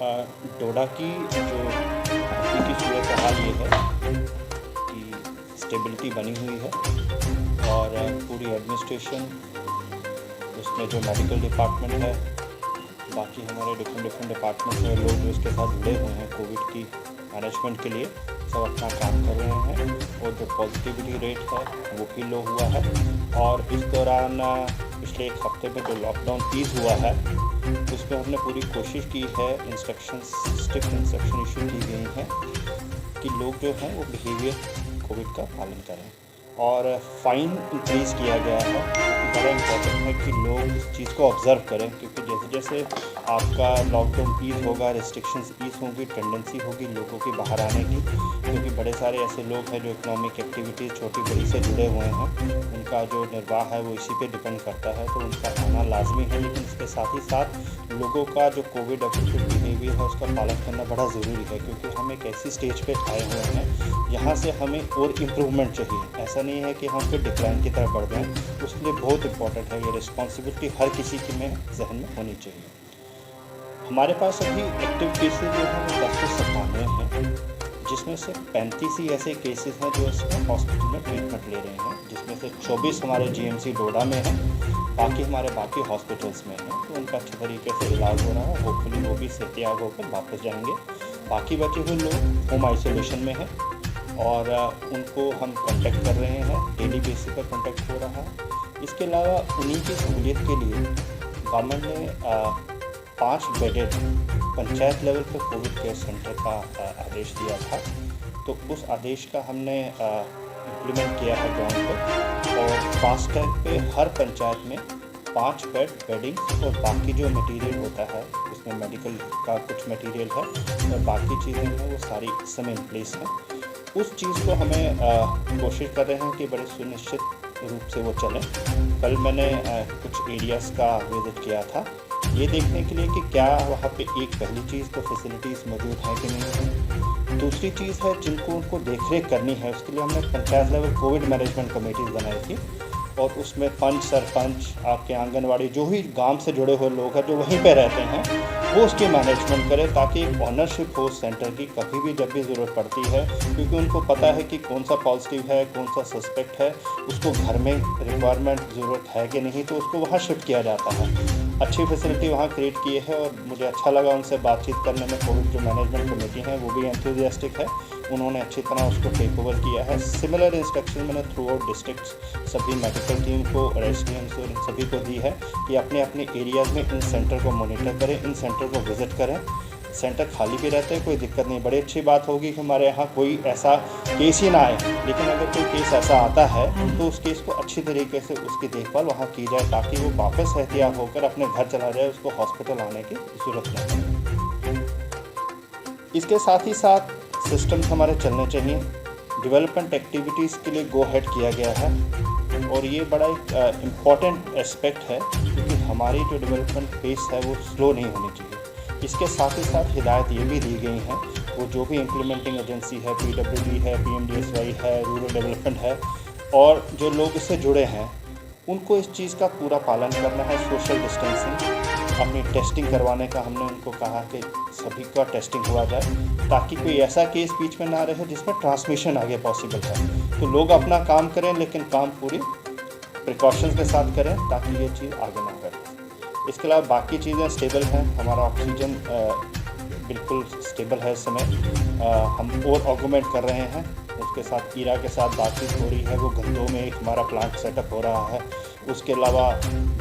डोडा की जो अभी की सूरत हाल ये है कि स्टेबिलिटी बनी हुई है और पूरी एडमिनिस्ट्रेशन, उसमें जो मेडिकल डिपार्टमेंट है, बाकी हमारे डिफरेंट डिपार्टमेंट में लोग जो इसके साथ जुड़े हुए हैं कोविड की मैनेजमेंट के लिए, सब अपना काम कर रहे हैं। और जो पॉजिटिविटी रेट है वो भी लो हुआ है। और इस दौरान पिछले एक हफ्ते में जो लॉकडाउन ईज हुआ है उसमें हमने पूरी कोशिश की है, स्ट्रिक्ट इंस्ट्रक्शन इशू की गई हैं कि लोग जो हैं वो बिहेवियर कोविड का पालन करें। और फ़ाइन इंक्रीज़ किया गया है, बड़ा इम्पोर्टेंट है कि लोग इस चीज़ को ऑब्ज़र्व करें, क्योंकि जैसे जैसे आपका लॉकडाउन ईज़ होगा, रिस्ट्रिक्शंस ईज़ होंगी, टेंडेंसी होगी लोगों की बाहर आने की, क्योंकि बड़े सारे ऐसे लोग हैं जो इकोनॉमिक एक्टिविटीज़ छोटी बड़ी से जुड़े हुए हैं, उनका जो निर्वाह है वो इसी पे डिपेंड करता है, तो उनका आना लाजमी है। लेकिन इसके साथ ही साथ लोगों का जो कोविड अप्रोप्रिएट बिहेवियर है उसका पालन करना बड़ा ज़रूरी है, क्योंकि हम एक ऐसी स्टेज पे आए हुए हैं यहाँ से हमें और इम्प्रूवमेंट चाहिए। ऐसा नहीं है कि हम फिर डिक्लाइन की तरफ बढ़ जाएँ, उसके लिए बहुत इंपॉर्टेंट है, ये रिस्पॉन्सिबिलिटी हर किसी की में जहन में होनी चाहिए। हमारे पास अभी एक्टिव केसेस जो हैं वो 1097 हैं, जिसमें से 35 ही ऐसे केसेस हैं जो इसमें हॉस्पिटल में ट्रीटमेंट ले रहे हैं, जिसमें से 24 हमारे जीएमसी डोडा में हैं, बाकी हमारे बाकी हॉस्पिटल्स में हैं, तो उनका अच्छे तरीके से इलाज हो रहा है। होपफुली वो भी सेहतयाब होकर वापस जाएंगे। बाकी बचे हुए लोग होम आइसोलेशन में हैं और उनको हम कॉन्टेक्ट कर रहे हैं, डेली बेसिस पर कॉन्टेक्ट हो रहा है। इसके अलावा उन्हीं की सहूलियत के लिए गवर्नमेंट ने 5 बेडेड पंचायत लेवल पर कोविड केयर सेंटर का आदेश दिया था, तो उस आदेश का हमने इम्प्लीमेंट किया है ग्राउंड पे। और फास्ट ट्रैक पे हर पंचायत में 5 बेडिंग्स और बाकी जो मटेरियल होता है, इसमें मेडिकल का कुछ मटेरियल है और बाकी चीज़ें हैं वो सारी इस समय इन प्लेस हैं। उस चीज़ को हमें कोशिश कर रहे हैं कि बड़े सुनिश्चित रूप से वो चलें। कल मैंने कुछ एरियाज़ का विज़िट किया था ये देखने के लिए कि क्या वहाँ पे एक पहली चीज़ तो फैसिलिटीज़ मौजूद हैं कि नहीं है। दूसरी चीज़ है जिनको उनको देखरेख करनी है, उसके लिए हमने panchayat level Covid management committees बनाई थी और उसमें पंच, सरपंच, आपके आंगनवाड़ी, जो भी गांव से जुड़े हुए लोग हैं जो वहीं पे रहते हैं वो उसकी मैनेजमेंट करें, ताकि एक ऑनरशिप हो उस सेंटर की कभी भी जब भी ज़रूरत पड़ती है, क्योंकि उनको पता है कि कौन सा पॉजिटिव है, कौन सा सस्पेक्ट है, उसको घर में रिक्वायरमेंट ज़रूरत है कि नहीं, तो उसको वहाँ शिफ्ट किया जाता है। अच्छी फैसिलिटी वहाँ क्रिएट की है और मुझे अच्छा लगा उनसे बातचीत करने में। कोविड जो मैनेजमेंट कमेटी है वो भी एंथुजियास्टिक है, उन्होंने अच्छी तरह उसको टेक ओवर किया है। सिमिलर इंस्ट्रक्शन मैंने थ्रू आउट डिस्ट्रिक्ट्स सभी मेडिकल टीम को और एसडीएम्स और इन सभी को दी है कि अपने अपने एरियाज़ में इन सेंटर को मॉनिटर करें, इन सेंटर को विज़िट करें। सेंटर खाली भी रहते हैं, कोई दिक्कत नहीं। बड़ी अच्छी बात होगी कि हमारे यहाँ कोई ऐसा केस ही ना आए, लेकिन अगर कोई केस ऐसा आता है तो उस केस को अच्छी तरीके से उसकी देखभाल वहाँ की जाए, ताकि वो वापस एहतियात होकर अपने घर चला जाए, उसको हॉस्पिटल आने की ज़रूरत नहीं है। इसके साथ ही साथ सिस्टम्स हमारे चलने चाहिए। डेवलपमेंट एक्टिविटीज़ के लिए गो हेड किया गया है और ये बड़ा एक इम्पॉर्टेंट एस्पेक्ट है, क्योंकि हमारी जो डेवलपमेंट पेस है वो स्लो नहीं होनी चाहिए। इसके साथ ही साथ हिदायत ये भी दी गई हैं, वो जो भी इम्प्लीमेंटिंग एजेंसी है, PWD है, PMDSY है, रूरल डेवलपमेंट है, और जो लोग इससे जुड़े हैं उनको इस चीज़ का पूरा पालन करना है। सोशल डिस्टेंसिंग, अपनी टेस्टिंग करवाने का हमने उनको कहा कि सभी का टेस्टिंग हुआ जाए, ताकि कोई ऐसा केस बीच में ना रहे जिसमें ट्रांसमिशन आगे पॉसिबल है। तो लोग अपना काम करें, लेकिन काम पूरी प्रिकॉशंस के साथ करें ताकि ये चीज़ आगे ना बढ़े। इसके अलावा बाकी चीज़ें स्टेबल हैं, हमारा ऑक्सीजन बिल्कुल स्टेबल है इस समय। हम और ऑगमेंट कर रहे हैं, उसके साथ ईरा के साथ बातचीत हो रही है, वो गंदों में एक हमारा प्लांट सेटअप हो रहा है। उसके अलावा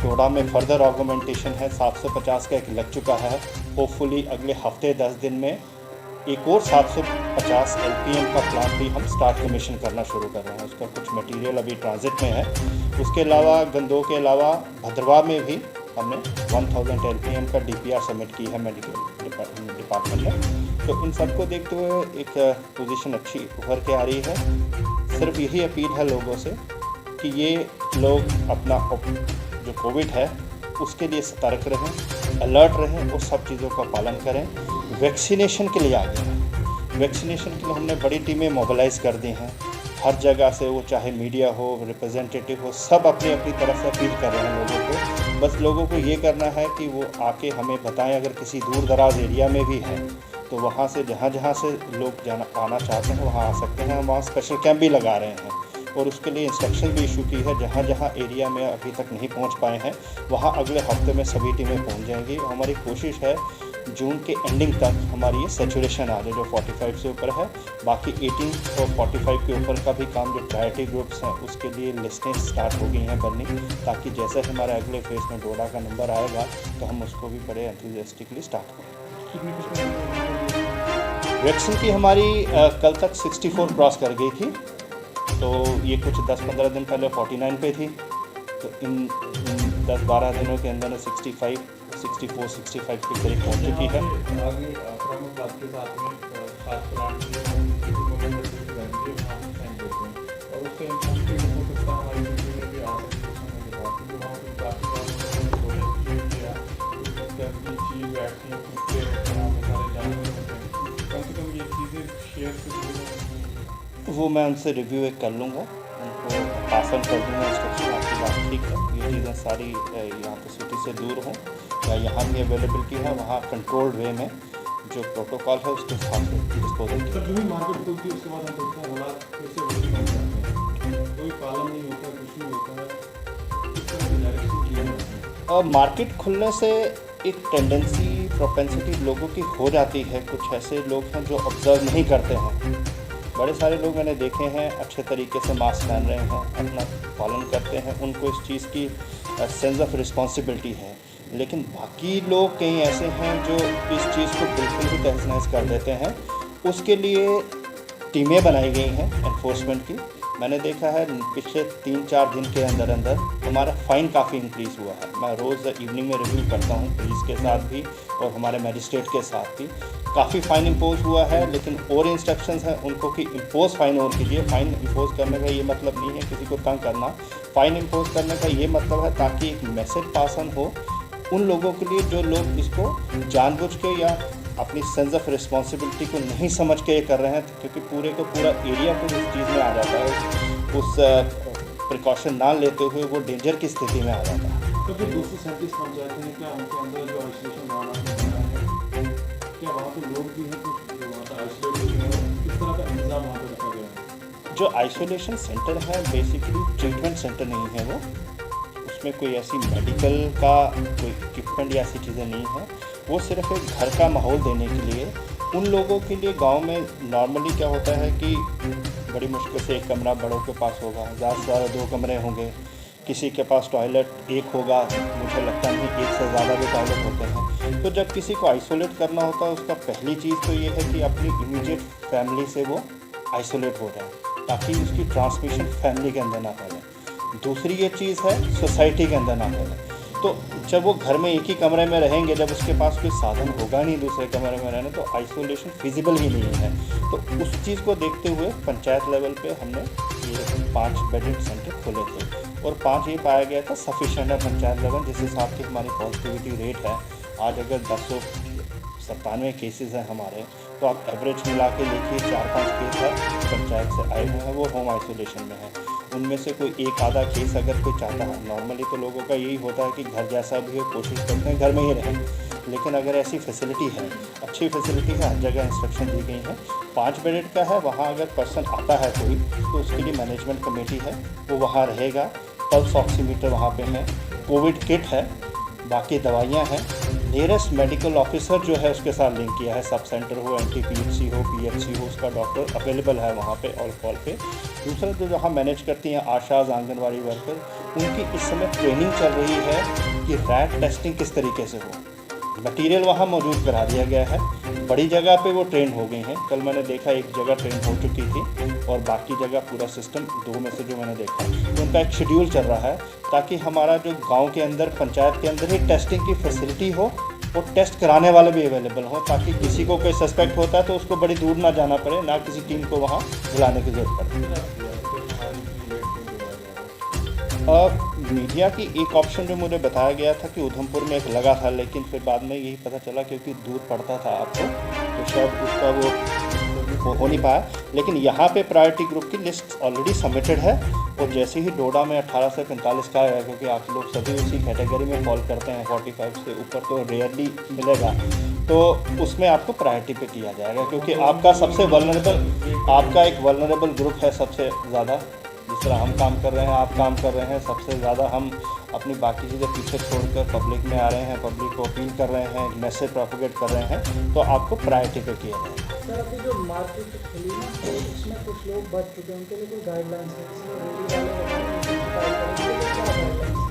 डोडा में फर्दर ऑगमेंटेशन है, 750 का एक लग चुका है। होपफुली अगले हफ्ते 10 दिन में एक और 750 LPM का प्लांट भी हम स्टार्ट कमीशन करना शुरू कर रहे हैं। उसका कुछ मटेरियल अभी ट्रांजिट में है। उसके अलावा गंदों के अलावा भद्रवाह में भी हमने 1000 LPM का DPR सबमिट की है मेडिकल डिपार्टमेंट में। तो इन सबको देखते हुए एक पोजीशन अच्छी उभर के आ रही है। सिर्फ यही अपील है लोगों से कि ये लोग अपना जो कोविड है उसके लिए सतर्क रहें, अलर्ट रहें और सब चीज़ों का पालन करें। वैक्सीनेशन के लिए आगे हैं, वैक्सीनेशन के लिए हमने बड़ी टीमें मोबिलाइज़ कर दी हैं। हर जगह से, वो चाहे मीडिया हो, रिप्रेजेंटेटिव हो, सब अपनी अपनी तरफ से अपील कर रहे हैं लोगों को। बस लोगों को ये करना है कि वो आके हमें बताएं, अगर किसी दूर दराज एरिया में भी है तो वहाँ से जहाँ से लोग जाना आना चाहते हैं वहाँ आ सकते हैं। हम वहाँ स्पेशल कैंप भी लगा रहे हैं और उसके लिए इंस्ट्रक्शन भी इशू की है। जहाँ जहाँ एरिया में अभी तक नहीं पहुँच पाए हैं वहाँ अगले हफ्ते में सभी टीमें पहुँच जाएंगी। हमारी कोशिश है जून के एंडिंग तक हमारी ये सेचुरेशन आ जाए जो 45 से ऊपर है। बाकी 18 और 45 के ऊपर का भी काम जो प्रायोरिटी ग्रुप्स हैं उसके लिए लिस्टें स्टार्ट हो गई हैं बननी, ताकि जैसे हमारे अगले फेज़ में डोडा का नंबर आएगा तो हम उसको भी बड़े एंथुसियास्टिकली स्टार्ट करें। वैक्सीन की हमारी कल तक 64 क्रॉस कर गई थी, तो ये कुछ 10-15 दिन पहले 49 पे थी, तो इन 10-12 दिनों के अंदर 65 64-65 के करीब पहुँच चुकी है। वो मैं उनसे रिव्यू एक कर लूँगा, उनको पास ऑन कर दूँगा इंस्ट्रक्शन। आपकी बात ठीक है, ये चीज़ें सारी यहाँ पे सिटी से दूर हों या यहाँ भी अवेलेबिलिटी है, वहाँ कंट्रोल्ड वे में जो प्रोटोकॉल है उसके हिसाब से डिस्पोजल किया। सर, जो भी मार्केट खुलती है उसके बाद हम देखते हैं हालात कैसे होती हैं, कोई पालन नहीं होता, कुछ नहीं होता है, किस तरह की डायरेक्शन किया जाता है? मार्केट खुलने से एक टेंडेंसी प्रोपेंसिटी लोगों की हो जाती है। कुछ ऐसे लोग हैं जो ऑब्जर्व नहीं करते हैं। बड़े सारे लोग मैंने देखे हैं अच्छे तरीके से मास्क पहन रहे हैं, अपना पालन करते हैं, उनको इस चीज़ की सेंस ऑफ रिस्पॉन्सिबिलिटी है। लेकिन बाकी लोग कई ऐसे हैं जो इस चीज़ को बिल्कुल ही तहस-नहस कर देते हैं। उसके लिए टीमें बनाई गई हैं एनफोर्समेंट की। मैंने देखा है पिछले 3-4 दिन के अंदर अंदर हमारा फ़ाइन काफ़ी इंक्रीज़ हुआ है। मैं रोज़ इवनिंग में रिव्यू करता हूँ पुलिस के साथ भी और हमारे मजिस्ट्रेट के साथ भी। काफ़ी फ़ाइन इम्पोज हुआ है, लेकिन और इंस्ट्रक्शंस हैं उनको कि इम्पोज फ़ाइन और कीजिए। फ़ाइन इम्पोज करने का ये मतलब नहीं है किसी को तंग करना। फ़ाइन इम्पोज करने का ये मतलब है ताकि एक मैसेज पास ऑन हो उन लोगों के लिए जो लोग इसको जानबूझ के या अपनी सेंस ऑफ रिस्पॉन्सिबिलिटी को नहीं समझ के ये कर रहे हैं, क्योंकि पूरे का पूरा एरिया को उस चीज़ में आ जाता है, उस प्रिकॉशन ना लेते हुए वो डेंजर की स्थिति में आ जाता है। तो जो 237 पंचायतें हैं, क्या उनके अंदर जो आइसोलेशन बनाना है, क्या वहाँ पे लोग भी हैं कुछ जो वहाँ पर आइसोलेट हुए हैं, किस तरह का इंतजाम वहाँ पर रखा गया है? जो आइसोलेशन सेंटर है बेसिकली ट्रीटमेंट सेंटर नहीं है वो, उसमें कोई ऐसी मेडिकल का कोई इक्विपमेंट या ऐसी चीज़ें नहीं है। वो सिर्फ एक घर का माहौल देने के लिए उन लोगों के लिए। गांव में नॉर्मली क्या होता है कि बड़ी मुश्किल से एक कमरा बड़ों के पास होगा, ज़्यादा से ज़्यादा 2 कमरे होंगे, किसी के पास टॉयलेट एक होगा, मुझे लगता नहीं एक से ज़्यादा भी टॉयलेट होते हैं। तो जब किसी को आइसोलेट करना होता है उसका पहली चीज़ तो ये है कि अपनी इमीडिएट फैमिली से वो आइसोलेट हो जाए ताकि उसकी ट्रांसमिशन फैमिली के अंदर ना फैले। दूसरी ये चीज़ है सोसाइटी के अंदर ना फैले। तो जब वो घर में एक ही कमरे में रहेंगे, जब उसके पास कोई साधन होगा नहीं दूसरे कमरे में रहने, तो आइसोलेशन फिजिबल ही नहीं है। तो उस चीज़ को देखते हुए पंचायत लेवल पे हमने ये 5 बेडेड सेंटर खोले थे और 5 ये पाया गया था सफिशेंट है पंचायत लेवल। जिस हिसाब की हमारी पॉजिटिविटी रेट है आज, अगर 1097 केसेस हैं हमारे, तो आप एवरेज मिला के देखिए 4-5 केस है पंचायत से आए हुए हैं, वो होम आइसोलेशन में है। उनमें से कोई एक आधा केस अगर कोई चाहता है, नॉर्मली तो लोगों का यही होता है कि घर जैसा भी हो कोशिश करते हैं घर में ही रहें, लेकिन अगर ऐसी फैसिलिटी है, अच्छी फैसिलिटी है, हर जगह इंस्ट्रक्शन दी गई है। 5 बेडेड का है, वहाँ अगर पर्सन आता है कोई तो उसके लिए मैनेजमेंट कमेटी है, वो वहाँ रहेगा। पल्स ऑक्सीमीटर वहाँ पे है, कोविड किट है, बाकी दवाइयाँ हैं। नियरेस्ट मेडिकल ऑफिसर जो है उसके साथ लिंक किया है, सब सेंटर हो, NTPHC हो, PHC हो, उसका डॉक्टर अवेलेबल है वहाँ पे ऑल कॉल पे। दूसरा जो जहाँ मैनेज करती हैं आशाज, आंगनवाड़ी वर्कर, उनकी इस समय ट्रेनिंग चल रही है कि रैट टेस्टिंग किस तरीके से हो। मटीरियल वहाँ मौजूद करा दिया गया है, बड़ी जगह पे वो ट्रेन हो गई हैं। कल मैंने देखा एक जगह ट्रेन हो चुकी थी और बाकी जगह पूरा सिस्टम 2 में से जो मैंने देखा तो उनका एक शेड्यूल चल रहा है ताकि हमारा जो गांव के अंदर पंचायत के अंदर ही टेस्टिंग की फैसिलिटी हो और टेस्ट कराने वाले भी अवेलेबल हो, ताकि किसी को कोई सस्पेक्ट होता है तो उसको बड़ी दूर ना जाना पड़े, ना किसी टीम को वहाँ बुलाने की ज़रूरत पड़े। मीडिया की एक ऑप्शन जो मुझे बताया गया था कि उधमपुर में एक लगा था, लेकिन फिर बाद में यही पता चला क्योंकि दूर पड़ता था आपको, तो शायद उसका वो हो नहीं पाया, लेकिन यहाँ पे प्रायोरिटी ग्रुप की लिस्ट ऑलरेडी सबमिटेड है। और जैसे ही डोडा में 18 से 45 का आएगा, क्योंकि आप लोग सभी उसी कैटेगरी में फॉल करते हैं, 45 से ऊपर तो रेयरली मिलेगा, तो उसमें आपको प्रायोरिटी पे किया जाएगा, क्योंकि आपका सबसे वल्नरेबल, आपका एक वल्नरेबल ग्रुप है सबसे ज़्यादा। जिस तरह हम काम कर रहे हैं, आप काम कर रहे हैं, सबसे ज़्यादा हम अपनी बाकी चीज़ें पीछे छोड़कर पब्लिक में आ रहे हैं, पब्लिक को अपील कर रहे हैं, मैसेज प्रोपोगेट कर रहे हैं, तो आपको प्रायोरिटी पे किया जाएगा। सर, अभी जो मार्केट खुली ना, तो उसमें कुछ लोग बच चुके हैं, उनके लिए कोई गाइडलाइंस है? इसलिए रेडी वाले क्या गाइडलाइंस